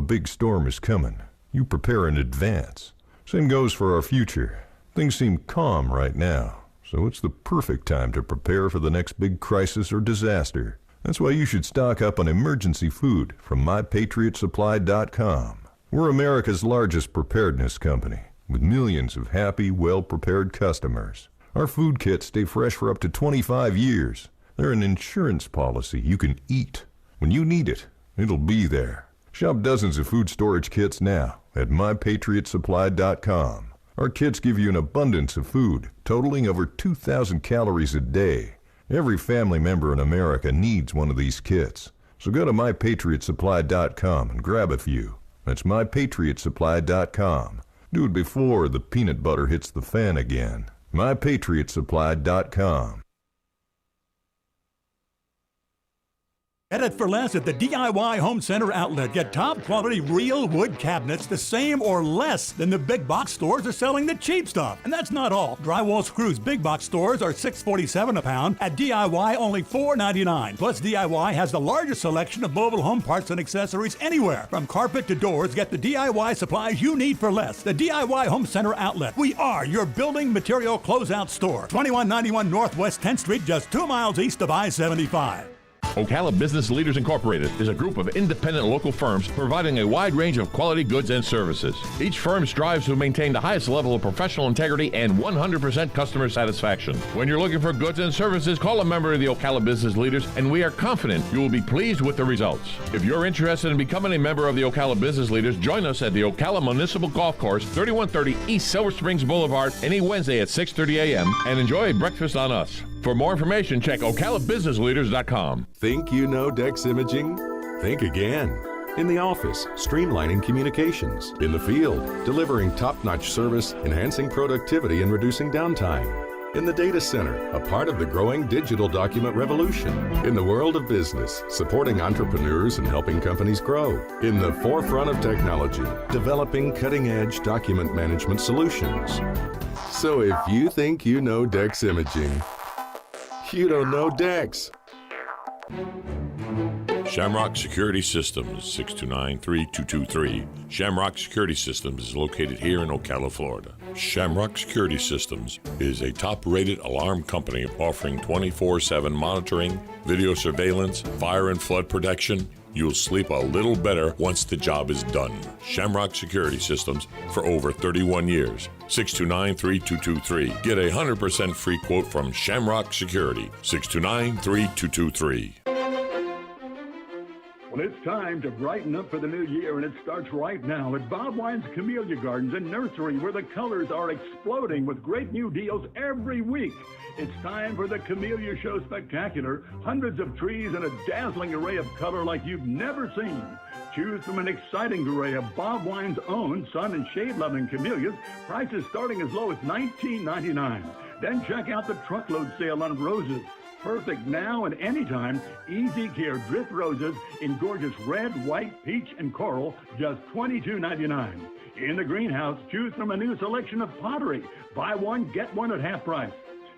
big storm is coming. You prepare in advance. Same goes for our future. Things seem calm right now, so it's the perfect time to prepare for the next big crisis or disaster. That's why you should stock up on emergency food from MyPatriotSupply.com. We're America's largest preparedness company, with millions of happy, well-prepared customers. Our food kits stay fresh for up to 25 years. They're an insurance policy you can eat. When you need it, it'll be there. Shop dozens of food storage kits now at MyPatriotSupply.com. Our kits give you an abundance of food, totaling over 2,000 calories a day. Every family member in America needs one of these kits. So go to MyPatriotSupply.com and grab a few. That's MyPatriotSupply.com. Do it before the peanut butter hits the fan again. MyPatriotSupply.com. Get it for less at the DIY Home Center outlet. Get top quality real wood cabinets the same or less than the big box stores are selling the cheap stuff. And that's not all. Drywall screws big box stores are $6.47 a pound. At DIY, only $4.99. Plus, DIY has the largest selection of mobile home parts and accessories anywhere. From carpet to doors, get the DIY supplies you need for less. The DIY Home Center outlet. We are your building material closeout store. 2191 Northwest 10th Street, just 2 miles east of I-75. Ocala Business Leaders Incorporated is a group of independent local firms providing a wide range of quality goods and services. Each firm strives to maintain the highest level of professional integrity and 100% customer satisfaction. When you're looking for goods and services, call a member of the Ocala Business Leaders, and we are confident you will be pleased with the results. If you're interested in becoming a member of the Ocala Business Leaders, join us at the Ocala Municipal Golf Course, 3130 East Silver Springs Boulevard, any Wednesday at 6:30 a.m., and enjoy a breakfast on us. For more information, check OcalaBusinessLeaders.com. Think you know Dex Imaging? Think again. In the office, streamlining communications. In the field, delivering top-notch service, enhancing productivity and reducing downtime. In the data center, a part of the growing digital document revolution. In the world of business, supporting entrepreneurs and helping companies grow. In the forefront of technology, developing cutting-edge document management solutions. So if you think you know Dex Imaging, you don't know Dex. Shamrock Security Systems, 629-3223. Shamrock Security Systems is located here in Ocala, Florida. Shamrock Security Systems is a top-rated alarm company offering 24/7 monitoring, video surveillance, fire and flood protection. You'll sleep a little better once the job is done. Shamrock Security Systems for over 31 years. 629-3223. Get a 100% free quote from Shamrock Security. 629-3223. Well, it's time to brighten up for the new year, and it starts right now at Bob Wine's Camellia Gardens and Nursery, where the colors are exploding with great new deals every week. It's time for the Camellia Show Spectacular. Hundreds of trees and a dazzling array of color like you've never seen. Choose from an exciting array of Bob Wine's own sun and shade-loving camellias, prices starting as low as $19.99. Then check out the truckload sale on roses. Perfect now and anytime. Easy care drift roses in gorgeous red, white, peach, and coral, just $22.99. In the greenhouse, choose from a new selection of pottery. Buy one, get one at half price.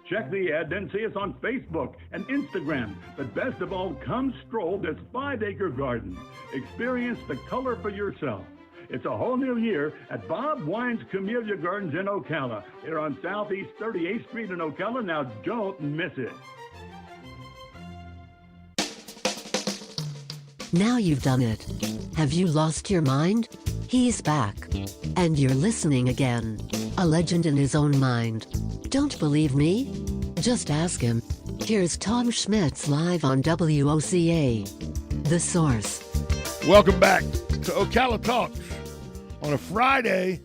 Check the ad, then see us on Facebook and Instagram. But best of all, come stroll this 5-acre garden. Experience the color for yourself. It's a whole new year at Bob Wine's Camellia Gardens in Ocala. They're on Southeast 38th Street in Ocala. Now don't miss it. Now you've done it. Have you lost your mind? He's back. And you're listening again. A legend in his own mind. Don't believe me? Just ask him. Here's Tom Schmitz live on WOCA. The Source. Welcome back to Ocala Talks on a Friday.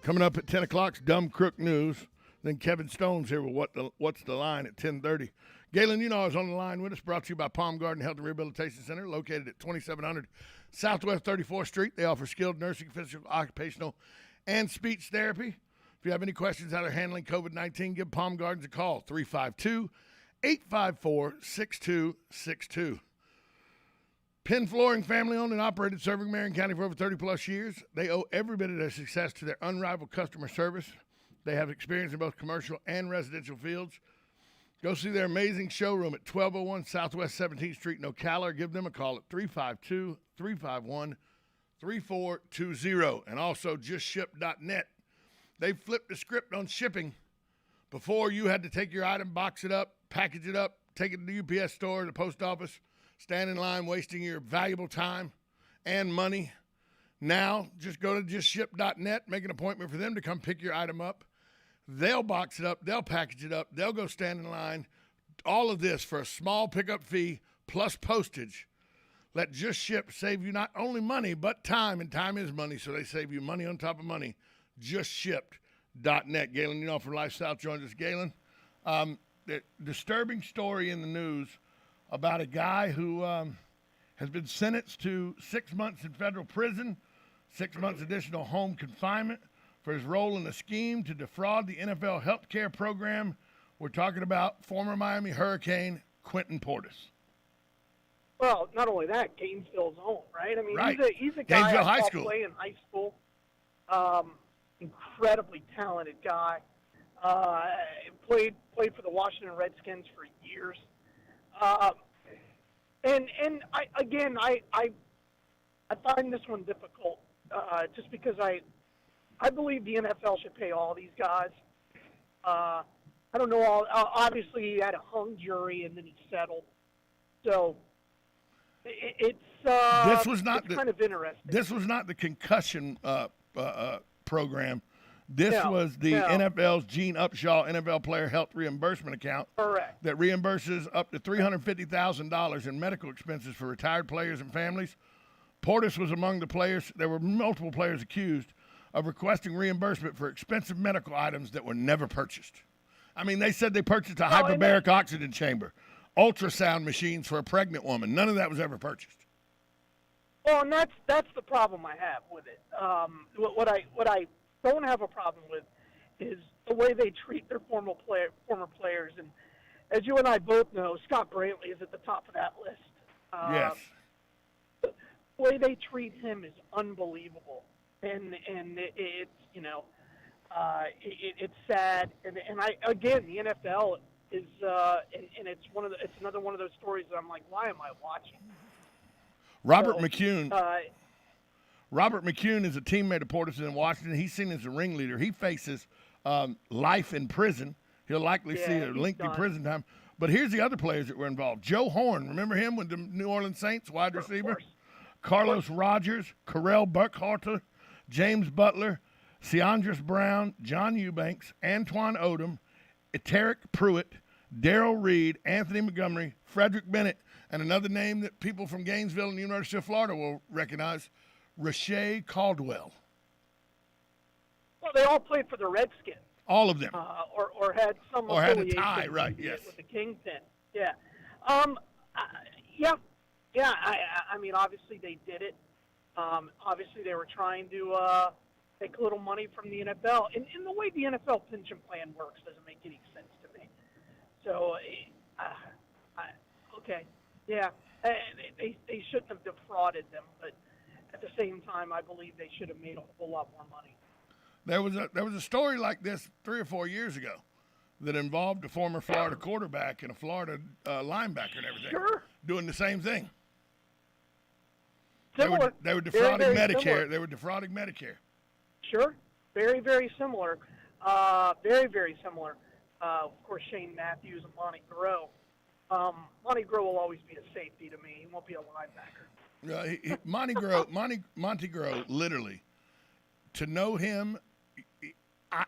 Coming up at 10 o'clock's Dumb Crook News. Then Kevin Stone's here with What's the Line at 10:30. Galen, you know, I was on the line with us, brought to you by Palm Garden Health and Rehabilitation Center, located at 2700 Southwest 34th Street. They offer skilled nursing, physical, occupational, and speech therapy. If you have any questions how they're handling COVID-19, give Palm Gardens a call, 352-854-6262. Penn Flooring, family-owned and operated, serving Marion County for over 30-plus years. They owe every bit of their success to their unrivaled customer service. They have experience in both commercial and residential fields. Go see their amazing showroom at 1201 Southwest 17th Street in Ocala, or give them a call at 352-351-3200. 3420. And also justship.net. They flipped the script on shipping. Before, you had to take your item, box it up, package it up, take it to the UPS store, the post office, stand in line, wasting your valuable time and money. Now, just go to justship.net, make an appointment for them to come pick your item up. They'll box it up, they'll package it up, they'll go stand in line. All of this for a small pickup fee plus postage. Let Just Ship save you not only money, but time, and time is money, so they save you money on top of money. JustShipped.net. Galen, from Lifestyle joins us. Galen, the disturbing story in the news about a guy who has been sentenced to 6 months in federal prison, 6 months additional home confinement for his role in a scheme to defraud the NFL healthcare program. We're talking about former Miami Hurricane Quentin Portis. Well, not only that, Gainesville's own, right? I mean, right. he's a guy Gainesville I High saw School. play in high school. Incredibly talented guy. Played for the Washington Redskins for years. And I find this one difficult just because I believe the NFL should pay all these guys. I don't know. Obviously, he had a hung jury and then he settled. So it's kind of interesting. This was not the concussion program. This was the NFL's Gene Upshaw NFL Player Health Reimbursement Account. Correct. That reimburses up to $350,000 in medical expenses for retired players and families. Portis was among the players. There were multiple players accused of requesting reimbursement for expensive medical items that were never purchased. I mean, they said they purchased a hyperbaric oxygen chamber, ultrasound machines for a pregnant woman. None of that was ever purchased. Well, and that's the problem I have with it. What I don't have a problem with is the way they treat their former players. And as you and I both know, Scott Brantley is at the top of that list. Yes. The way they treat him is unbelievable, and it's it's sad. And the NFL is and it's another one of those stories that I'm like, why am I watching? Robert McCune is a teammate of Portis in Washington. He's seen as a ringleader. He faces life in prison. He'll likely see a lengthy prison time. But here's the other players that were involved. Joe Horn, remember him with the New Orleans Saints, wide receiver? Carlos Rogers, Carell Burkhalter, James Butler, Ciandris Brown, John Eubanks, Antoine Odom, Eterick Pruitt, Darrell Reed, Anthony Montgomery, Frederick Bennett, and another name that people from Gainesville and the University of Florida will recognize, Rashae Caldwell. Well, they all played for the Redskins. All of them. Or had some affiliation had a tie, right, yes. with the Kingpin. Yeah. I mean, obviously they did it. Obviously they were trying to make a little money from the NFL. And the way the NFL pension plan works doesn't make any sense to me. So, okay. Yeah, they shouldn't have defrauded them, but at the same time, I believe they should have made a whole lot more money. There was a story like this 3 or 4 years ago that involved a former Florida quarterback and a Florida linebacker and everything. Sure. Doing the same thing. Similar. They were defrauding very Medicare. similar. They were defrauding Medicare. Sure. Very, very similar. Very, very similar. Of course, Shane Matthews and Monty Groh. Monty Groh will always be a safety to me. He won't be a linebacker. Monty Groh, literally, to know him,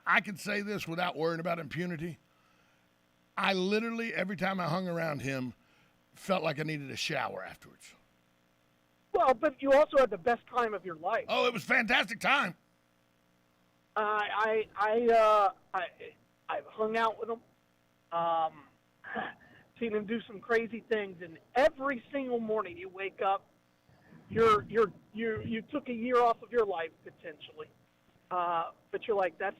I can say this without worrying about impunity. I literally, every time I hung around him, felt like I needed a shower afterwards. Well, but you also had the best time of your life. Oh, it was a fantastic time. I've hung out with him, seen him do some crazy things, and every single morning you wake up, you took a year off of your life potentially, but you're like, that's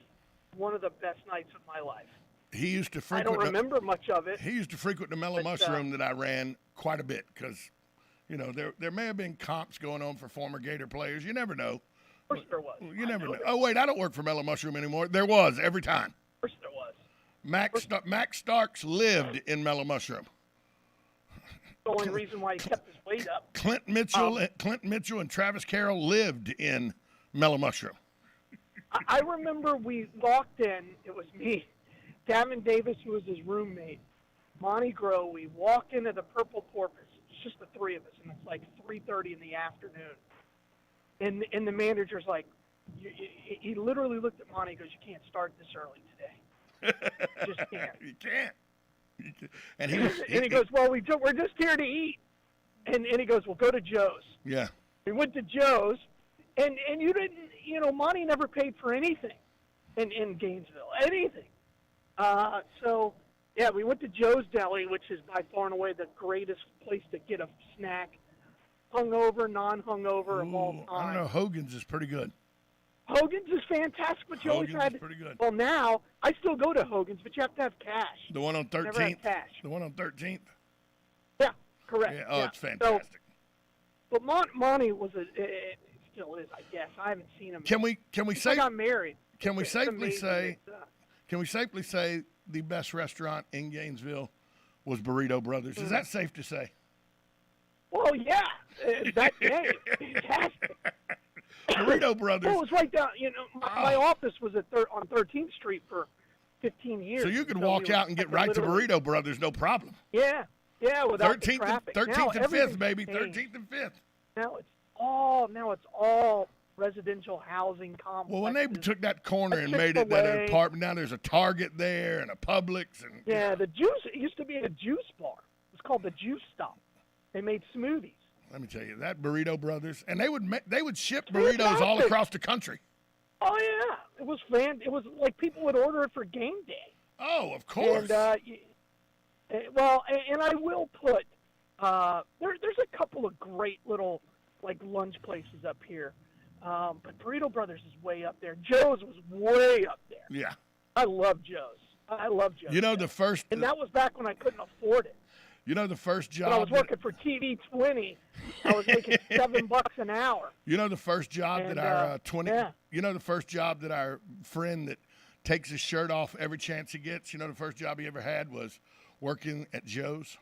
one of the best nights of my life. He used to frequent. I don't remember much of it. He used to frequent the Mellow Mushroom that I ran quite a bit because, there may have been comps going on for former Gator players. You never know. Of course there was. You never know. Oh, wait, I don't work for Mellow Mushroom anymore. There was every time. Of course there was. Max Starks lived in Mellow Mushroom. the only reason why he kept his weight up. Clint Mitchell and Travis Carroll lived in Mellow Mushroom. I remember we walked in. It was me, Gavin Davis, who was his roommate, Monty Groh. We walk into the Purple Porpoise. It's just the three of us, and it's like 3:30 in the afternoon. And the manager's like, he literally looked at Monty and goes, "You can't start this early today. You just can't." You can't. And he goes, "Well, we're just here to eat." And he goes, "Well, go to Joe's." Yeah. We went to Joe's, and you didn't, Monty never paid for anything in Gainesville, anything. So, yeah, we went to Joe's Deli, which is by far and away the greatest place to get a snack, hungover, non-hungover of all time. I don't know. Hogan's is pretty good. Hogan's is fantastic, but you always had. Pretty good. Well, now I still go to Hogan's, but you have to have cash. The one on 13th. Never have cash. The one on 13th. Yeah, correct. Yeah. Oh, it's fantastic. So, but Monty was it still is, I guess. I haven't seen him. Can we say? I got married. Can we safely say? It's, Can we safely say the best restaurant in Gainesville was Burrito Brothers? Is that safe to say? Well, yeah, that day, fantastic. Burrito Brothers. Well, it was right down. My office was on 13th Street for 15 years. So you could walk out and get right to Burrito Brothers, no problem. Yeah, without the 13th traffic. 13th and 5th, baby. Changed. 13th and 5th. Now it's all residential housing complexes. Well, when they took that corner and made it that apartment, now there's a Target there and a Publix and the juice. It used to be a juice bar. It was called the Juice Stop. They made smoothies. Let me tell you, that Burrito Brothers, and they would ship burritos all across the country. Oh yeah, it was It was like people would order it for game day. Oh, of course. And and I will put there's a couple of great little like lunch places up here, but Burrito Brothers is way up there. Joe's was way up there. Yeah, I love Joe's. The first, and that was back when I couldn't afford it. The first job. When I was working for TV 20, I was making $7 an hour. The first job that our the first job that our friend that takes his shirt off every chance he gets. The first job he ever had was working at Joe's,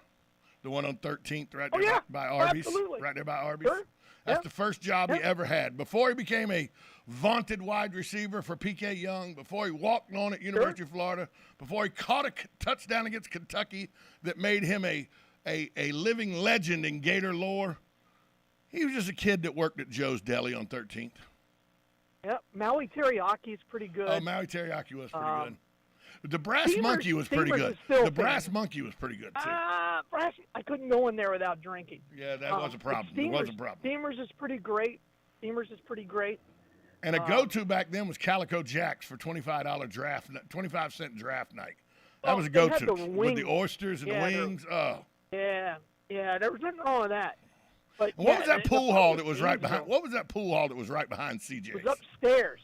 the one on 13th, right there by Arby's, absolutely. right there by Arby's. Sure. That's the first job he ever had before he became a vaunted wide receiver for P.K. Young, before he walked on at University of Florida, before he caught a touchdown against Kentucky that made him a living legend in Gator lore. He was just a kid that worked at Joe's Deli on 13th. Yep, Maui Teriyaki is pretty good. Oh, Maui Teriyaki was pretty good. The Brass Monkey was pretty good. The Brass Monkey was pretty good, too. I couldn't go in there without drinking. Yeah, that was a problem. It was a problem. Steamers is pretty great. And a go-to back then was Calico Jack's for $25 25-cent draft night. That was a go-to with the oysters and the wings. Oh. Yeah, there was nothing wrong with that. But what was that pool hall that was right behind? What was that pool hall that was right behind CJ's? It was upstairs.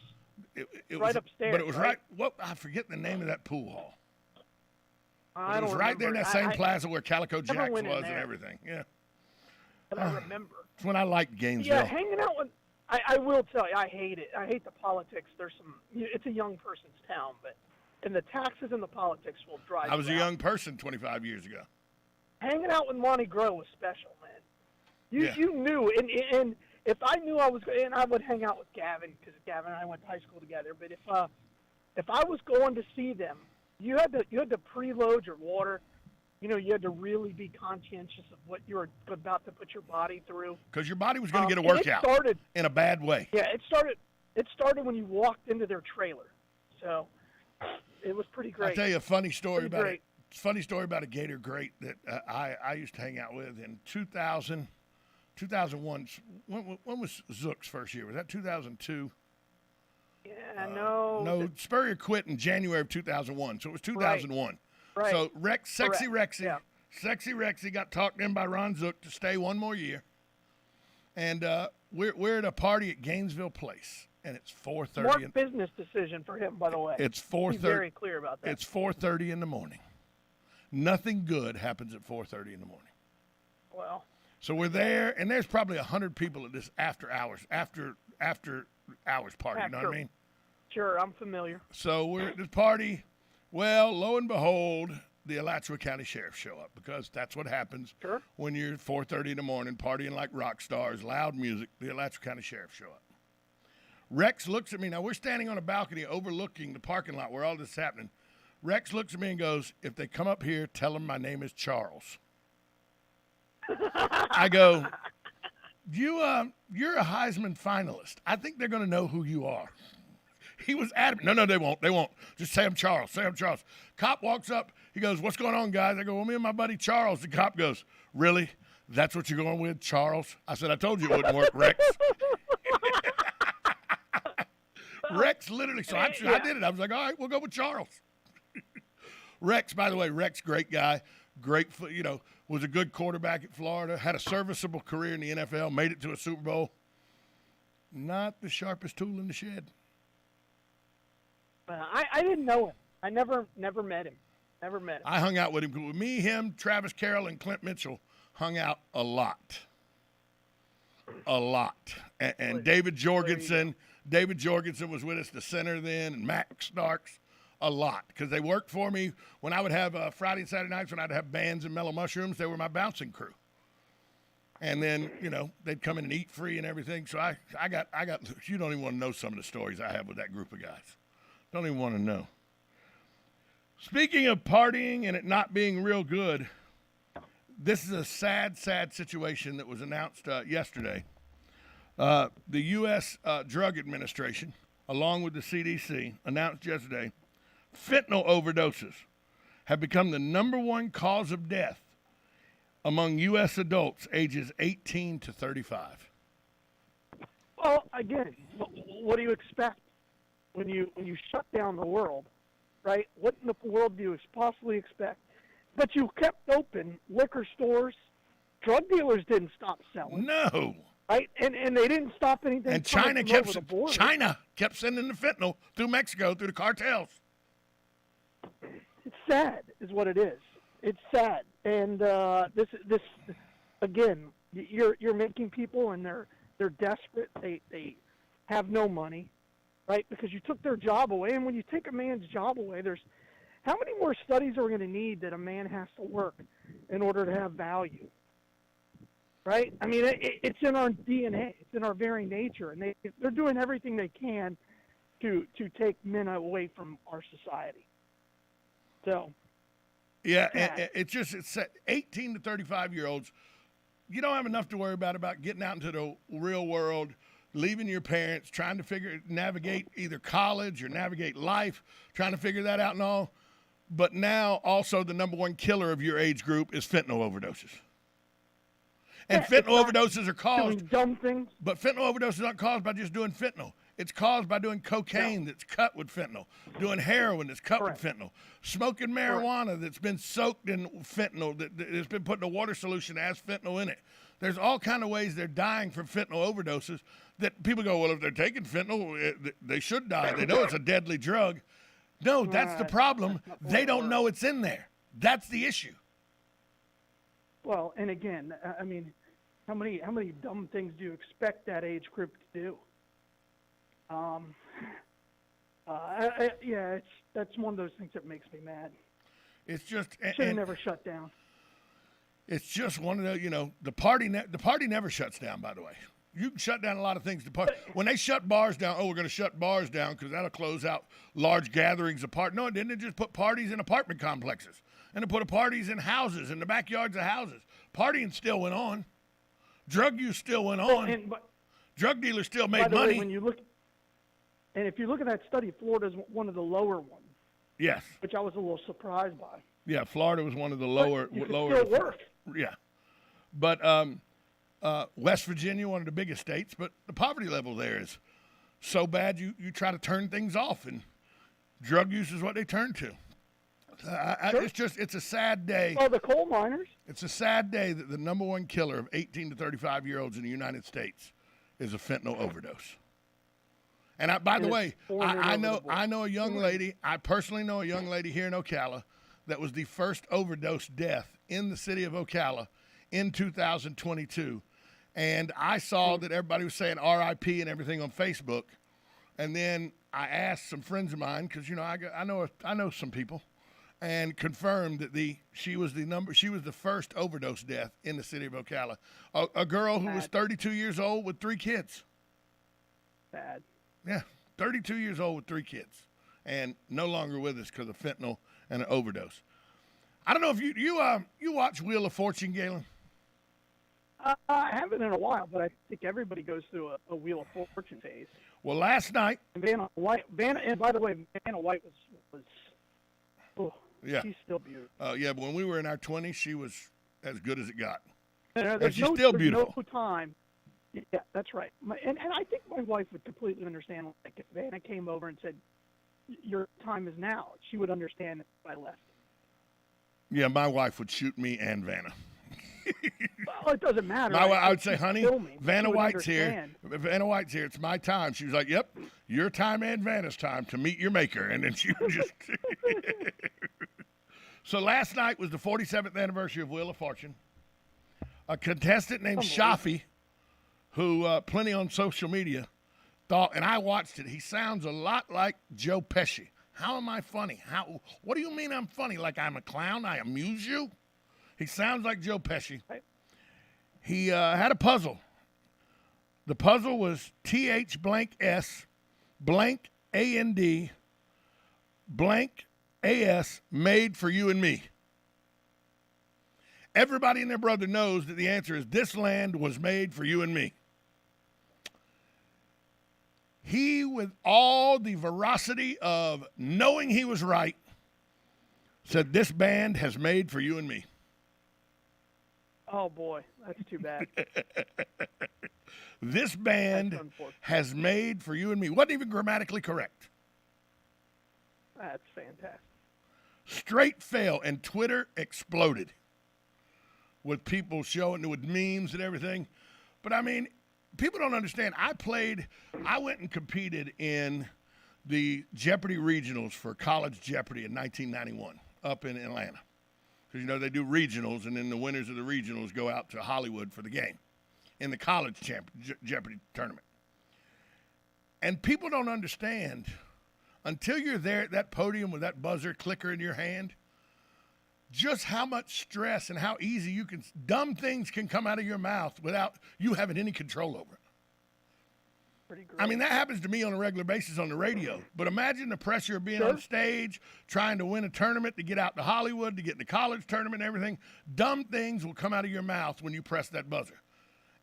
It right was, upstairs. But it was right. I forget the name of that pool hall. I it was don't right remember. there in that same plaza where Calico Jack's was and there. everything. Yeah. I don't remember. It's when I liked Gainesville. Yeah, hanging out with. I will tell you, I hate it. I hate the politics. It's a young person's town, and the taxes and the politics will drive. I was a young person 25 years ago. Hanging out with Monty Groh was special, man. You knew, and if I knew I was, and I would hang out with Gavin because Gavin and I went to high school together. But if I was going to see them, you had to preload your water. You had to really be conscientious of what you were about to put your body through. Because your body was going to get a workout in a bad way. Yeah, it started when you walked into their trailer. So it was pretty great. I'll tell you a funny story about it. Funny story about a Gator great that I used to hang out with in 2000, 2001. When was Zook's first year? Was that 2002? Yeah, no. No, Spurrier quit in January of 2001, so it was 2001. Right. So Sexy Rexy, yeah. Sexy Rexy got talked in by Ron Zook to stay one more year. And we're at a party at Gainesville Place, and it's 4:30. Smart business decision for him, by the way. It's 4:30. He's very clear about that. It's 4:30 in the morning. Nothing good happens at 4:30 in the morning. Well. So we're there, and there's probably 100 people at this after hours party. You know what I mean? Sure, I'm familiar. So we're at this party. Well, lo and behold, the Alachua County Sheriff show up, because that's what happens Sure. when you're 4:30 in the morning partying like rock stars, loud music. The Alachua County Sheriff show up. Rex looks at me. Now, we're standing on a balcony overlooking the parking lot where all this is happening. Rex looks at me and goes, "If they come up here, tell them my name is Charles." I go, you're a Heisman finalist. I think they're going to know who you are. He was adamant. No, they won't. They won't. Just say I'm Charles. Say I'm Charles. Cop walks up. He goes, "What's going on, guys?" I go, "Well, me and my buddy Charles." The cop goes, "Really? That's what you're going with, Charles?" I said, "I told you it wouldn't work, Rex." Rex literally, so I did it. I was like, "All right, we'll go with Charles." Rex, by the way, great guy. Great, was a good quarterback at Florida. Had a serviceable career in the NFL. Made it to a Super Bowl. Not the sharpest tool in the shed. I didn't know him. I never met him. Never met him. I hung out with him. Me, him, Travis Carroll, and Clint Mitchell hung out a lot. A lot. And David Jorgensen. David Jorgensen was with us, the center then, and Max Starks. A lot, because they worked for me when I would have Friday and Saturday nights when I'd have bands and Mellow Mushrooms. They were my bouncing crew. And then, they'd come in and eat free and everything. So I got, you don't even want to know some of the stories I have with that group of guys. Don't even want to know. Speaking of partying and it not being real good, this is a sad, sad situation that was announced yesterday. The U.S. Drug Administration, along with the CDC, announced yesterday fentanyl overdoses have become the number one cause of death among U.S. adults ages 18 to 35. Well, again, what do you expect when you shut down the world, right? What in the world do you possibly expect? But you kept open liquor stores. Drug dealers didn't stop selling. No. Right? And they didn't stop anything. And China kept sending the fentanyl through Mexico, through the cartels. It's sad, is what it is. It's sad, and this again. You're making people, and they're desperate. They have no money, right? Because you took their job away, and when you take a man's job away, there's how many more studies are we going to need that a man has to work in order to have value, right? I mean, it's in our DNA. It's in our very nature, and they're doing everything they can to take men away from our society. So, yeah, it's 18 to 35-year-olds. You don't have enough to worry about getting out into the real world, leaving your parents, trying to navigate either college or navigate life, trying to figure that out and all. But now also the number one killer of your age group is fentanyl overdoses. And fentanyl overdoses are caused doing dumb things. But fentanyl overdoses aren't caused by just doing fentanyl. It's caused by doing cocaine that's cut with fentanyl, doing heroin that's cut with fentanyl, smoking marijuana that's been soaked in fentanyl, that's been put in a water solution that has fentanyl in it. There's all kind of ways they're dying from fentanyl overdoses that people go, well, if they're taking fentanyl, they should die. They know it's a deadly drug. No, that's the problem. They don't know it's in there. That's the issue. Well, and again, I mean, how many dumb things do you expect that age group to do? That's one of those things that makes me mad. It's just should have never shut down. It's just one of the the party never shuts down. By the way, you can shut down a lot of things. When they shut bars down, we're going to shut bars down because that'll close out large gatherings of parties. No, it didn't. It just put parties in apartment complexes, and it put parties in houses, in the backyards of houses. Partying still went on. Drug use still went on. Drug dealers still made money. Way, when you look, and if you look at that study, Florida's one of the lower ones. Yes. Which I was a little surprised by. Yeah, Florida was one of the lower. But you could still work. Yeah, but West Virginia, one of the biggest states, but the poverty level there is so bad you try to turn things off, and drug use is what they turn to. It's a sad day. Oh, the coal miners. It's a sad day that the number one killer of 18 to 35-year-olds in the United States is a fentanyl overdose. And by the way, I know a young lady. I personally know a young lady here in Ocala that was the first overdose death in the city of Ocala in 2022. And I saw that everybody was saying RIP and everything on Facebook. And then I asked some friends of mine, because I know some people, and confirmed that she was the first overdose death in the city of Ocala. A girl who was 32 years old with 3 kids. Bad. Yeah, 32 years old with 3 kids, and no longer with us because of fentanyl and an overdose. I don't know if you watch Wheel of Fortune, Galen. I haven't in a while, but I think everybody goes through a Wheel of Fortune phase. Well, last night, and by the way, Vanna White was yeah, she's still beautiful. Yeah, but when we were in our 20s, she was as good as it got. And she's still beautiful. No time. Yeah, that's right. And I think my wife would completely understand. Like if Vanna came over and said, "Your time is now," she would understand if I left. Yeah, my wife would shoot me and Vanna. Well, it doesn't matter. I would say, honey, Vanna White's understand. here. Vanna White's here. It's my time. She was like, yep, your time and Vanna's time to meet your maker. And then she would just. So last night was the 47th anniversary of Wheel of Fortune. A contestant named Shafi, who plenty on social media, thought, and I watched it, he sounds a lot like Joe Pesci. How am I funny? What do you mean I'm funny? Like I'm a clown? I amuse you? He sounds like Joe Pesci. He had a puzzle. The puzzle was TH blank S blank AND blank AS made for you and me. Everybody and their brother knows that the answer is this land was made for you and me. He, with all the veracity of knowing he was right, said this band has made for you and me. Oh, boy, that's too bad. This band has made for you and me. Wasn't even grammatically correct. That's fantastic. Straight fail, and Twitter exploded with people showing, with memes and everything. But, I mean, people don't understand. I went and competed in the Jeopardy regionals for College Jeopardy in 1991 up in Atlanta. Because, they do regionals, and then the winners of the regionals go out to Hollywood for the game in the College Jeopardy tournament. And people don't understand, until you're there at that podium with that buzzer clicker in your hand, just how much stress and how easy dumb things can come out of your mouth without you having any control over it. Pretty great. I mean, that happens to me on a regular basis on the radio. But imagine the pressure of being on stage, trying to win a tournament, to get out to Hollywood, to get in the college tournament and everything. Dumb things will come out of your mouth when you press that buzzer.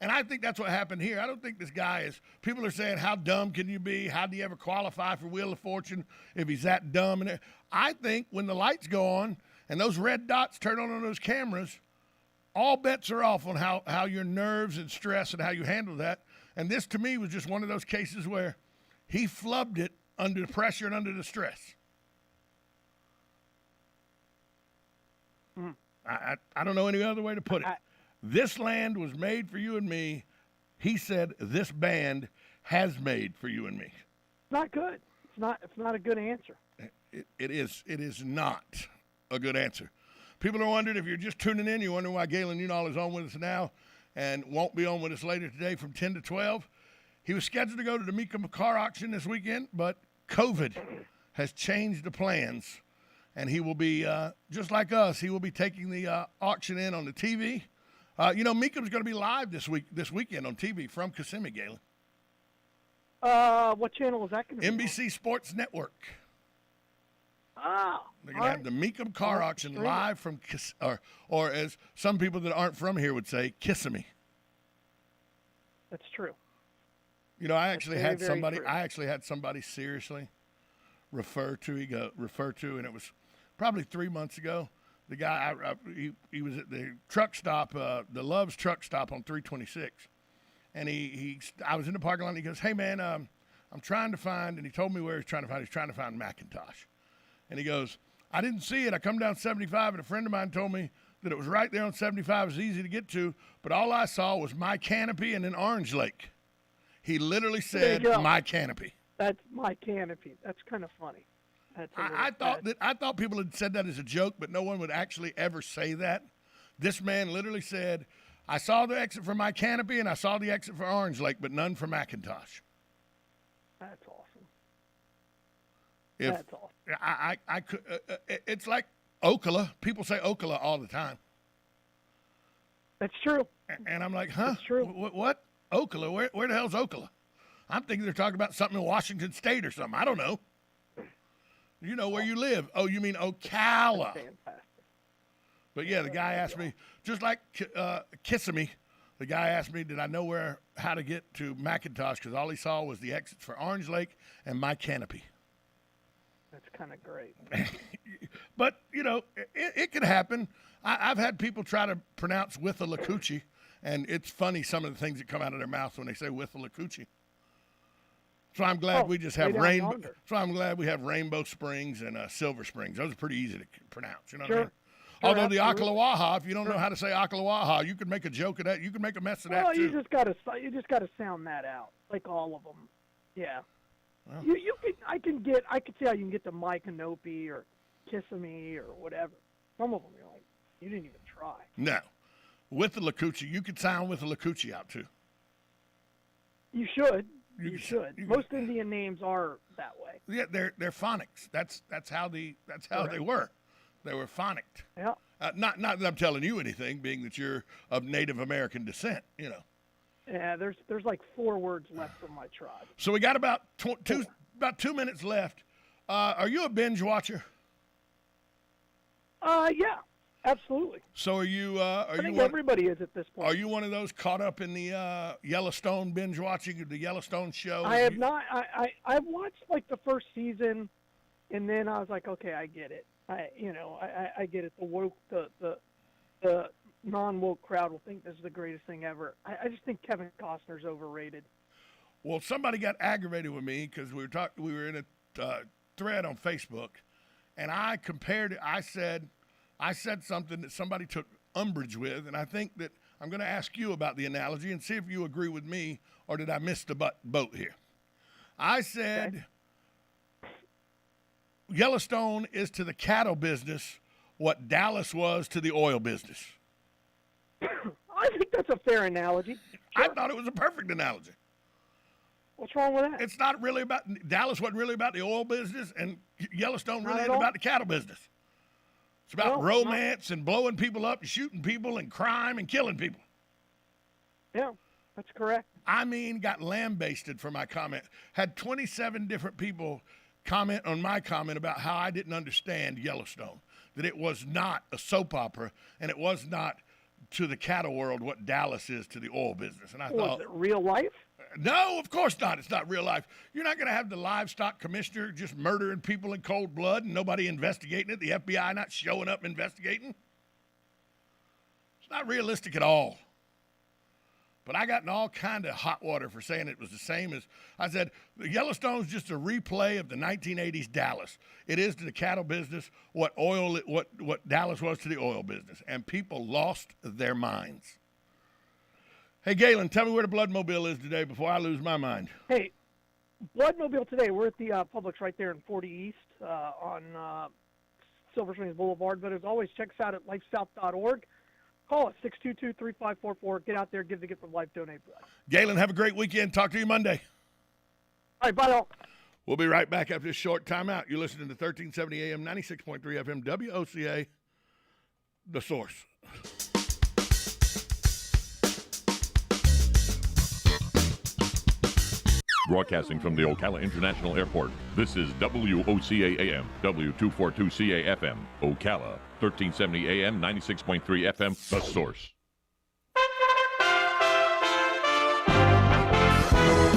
And I think that's what happened here. I don't think this guy people are saying, how dumb can you be? How do you ever qualify for Wheel of Fortune if he's that dumb? And I think when the lights go on and those red dots turn on those cameras, all bets are off on how your nerves and stress and how you handle that. And this, to me, was just one of those cases where he flubbed it under the pressure and under the stress. Mm-hmm. I don't know any other way to put it. This land was made for you and me. He said this band has made for you and me. Not good. It's not a good answer. It is not a good answer. People are wondering, if you're just tuning in, you're wondering why Galen Unal is on with us now and won't be on with us later today from 10 to 12. He was scheduled to go to the Mecum car auction this weekend, but COVID has changed the plans, and he will be, just like us, he will be taking the auction in on the TV. Mecum's going to be live this weekend on TV from Kissimmee, Galen. What channel is that going to be? NBC Sports Network. Ah, they're going to have the Mecum car auction live from, or as some people that aren't from here would say, Kissimmee. That's true. I actually had somebody seriously refer to, and it was probably 3 months ago. The guy, he was at the truck stop, the Love's truck stop on 326, and I was in the parking lot, and he goes, "Hey man, I'm trying to find," and he told me where he's trying to find. He's trying to find Macintosh, and he goes, "I didn't see it. I come down 75, and a friend of mine told me that it was right there on 75. It was easy to get to, but all I saw was My Canopy and then Orange Lake." He literally said, "My Canopy." That's My Canopy. That's kind of funny. I thought people had said that as a joke, but no one would actually ever say that. This man literally said, "I saw the exit for My Canopy and I saw the exit for Orange Lake, but none for Macintosh." That's awesome. That's awesome. I could. It's like Ocala. People say Ocala all the time. That's true. And I'm like, huh? That's true. What? Ocala? Where the hell's Ocala? I'm thinking they're talking about something in Washington State or something. I don't know. You know where you live. Oh, you mean Ocala. Fantastic. But yeah, the guy asked me, just like Kissimmee, the guy asked me, did I know how to get to McIntosh, because all he saw was the exits for Orange Lake and my canopy. That's kind of great. But, you know, it could happen. I've had people try to pronounce Withlacoochee, and it's funny some of the things that come out of their mouth when they say Withlacoochee. So I'm glad we just have rainbow. So I'm glad we have Rainbow Springs and Silver Springs. Those are pretty easy to pronounce. You know what I mean? Although the Ocalawaha, if you don't know how to say Ocalawaha, you could make a joke of that. You could make a mess of that too. You just gotta sound that out, like all of them. Yeah. Well, I could see how you can get to Mycanopy or Kissimmee or whatever. Some of them you're like, you didn't even try. No, Withlacoochee, you could sound Withlacoochee out too. You should. You should. Most Indian names are that way. Yeah, they're phonics. That's how they were. They were phonicked. Yeah. Not that I'm telling you anything, being that you're of Native American descent. You know. Yeah, there's like 4 words left from my tribe. So we got about 2 minutes left. Are you a binge watcher? Yeah, absolutely. So are you? I think everybody is at this point. Are you one of those caught up in the Yellowstone binge watching, the Yellowstone show? I have not. I've watched like the first season, and then I was like, okay, I get it. I get it. The non-woke crowd will think this is the greatest thing ever. I just think Kevin Costner's overrated. Well, somebody got aggravated with me because we were in a thread on Facebook, and I compared it. I said something that somebody took umbrage with, and I think that I'm going to ask you about the analogy and see if you agree with me, or did I miss the boat here? I said Yellowstone is to the cattle business what Dallas was to the oil business. I think that's a fair analogy. Sure. I thought it was a perfect analogy. What's wrong with that? It's not really about Dallas. Wasn't really about the oil business, and Yellowstone really ain't about the cattle business. It's about romance and blowing people up and shooting people and crime and killing people. Yeah, that's correct. I mean, got lambasted for my comment. Had 27 different people comment on my comment about how I didn't understand Yellowstone, that it was not a soap opera and it was not to the cattle world what Dallas is to the oil business. And I thought, is it real life? No, of course not. It's not real life. You're not going to have the livestock commissioner just murdering people in cold blood and nobody investigating it, the FBI not showing up investigating. It's not realistic at all. But I got in all kind of hot water for saying it was the same as, I said, Yellowstone's just a replay of the 1980s Dallas. It is to the cattle business what Dallas was to the oil business. And people lost their minds. Hey, Galen, tell me where the Bloodmobile is today before I lose my mind. Hey, Bloodmobile today. We're at the Publix right there in 40 East on Silver Springs Boulevard. But as always, check us out at lifesouth.org. Call us, 622-3544. Get out there, give the gift of life, donate blood. Galen, have a great weekend. Talk to you Monday. All right, bye, all. We'll be right back after this short timeout. You're listening to 1370 AM, 96.3 FM, WOCA, The Source. Broadcasting from the Ocala International Airport, this is WOCA AM, W242CA FM, Ocala, 1370 AM, 96.3 FM, The Source.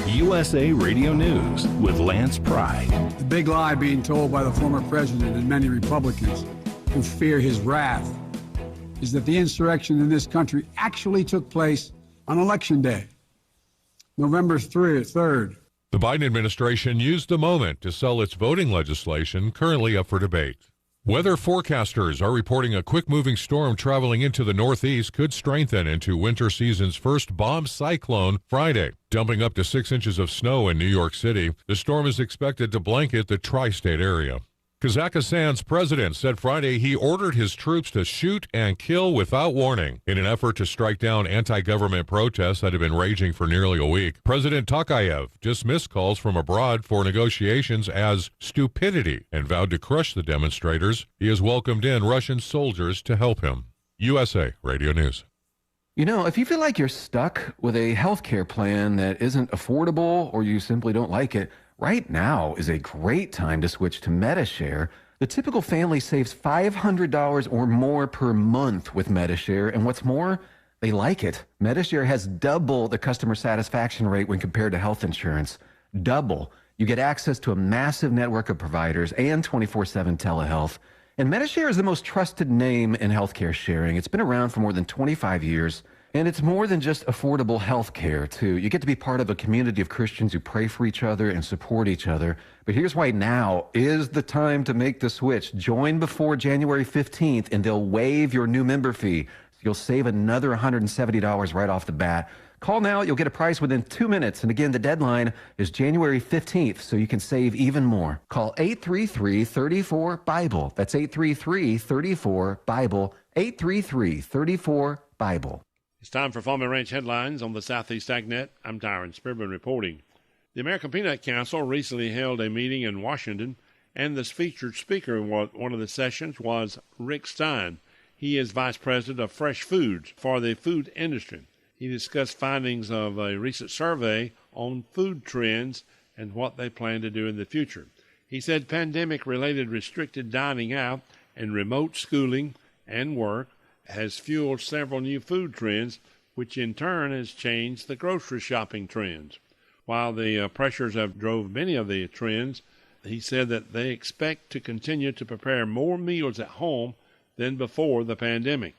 USA Radio News with Lance Pride. The big lie being told by the former president and many Republicans who fear his wrath is that the insurrection in this country actually took place on Election Day, November 3rd. The Biden administration used the moment to sell its voting legislation currently up for debate. Weather forecasters are reporting a quick-moving storm traveling into the Northeast could strengthen into winter season's first bomb cyclone Friday, dumping up to 6 inches of snow in New York City. The storm is expected to blanket the tri-state area. Kazakhstan's president said Friday he ordered his troops to shoot and kill without warning in an effort to strike down anti-government protests that have been raging for nearly a week. President Tokayev dismissed calls from abroad for negotiations as stupidity and vowed to crush the demonstrators. He has welcomed in Russian soldiers to help him. USA Radio News. You know, if you feel like you're stuck with a health care plan that isn't affordable or you simply don't like it, right now is a great time to switch to MediShare. The typical family saves $500 or more per month with MediShare, and what's more, they like it. MediShare has double the customer satisfaction rate when compared to health insurance. Double. You get access to a massive network of providers and 24/7 telehealth. And MediShare is the most trusted name in healthcare sharing. It's been around for more than 25 years. And it's more than just affordable health care, too. You get to be part of a community of Christians who pray for each other and support each other. But here's why now is the time to make the switch. Join before January 15th, and they'll waive your new member fee. You'll save another $170 right off the bat. Call now. You'll get a price within 2 minutes. And again, the deadline is January 15th, so you can save even more. Call 833-34-BIBLE. That's 833-34-BIBLE. 833-34-BIBLE. It's time for Farm and Ranch headlines on the Southeast AgNet. I'm Tyron Spearman reporting. The American Peanut Council recently held a meeting in Washington, and the featured speaker in one of the sessions was Rick Stein. He is Vice President of Fresh Foods for the food industry. He discussed findings of a recent survey on food trends and what they plan to do in the future. He said pandemic-related restricted dining out and remote schooling and work has fueled several new food trends, which in turn has changed the grocery shopping trends. While the pressures have drove many of the trends, he said that they expect to continue to prepare more meals at home than before the pandemic.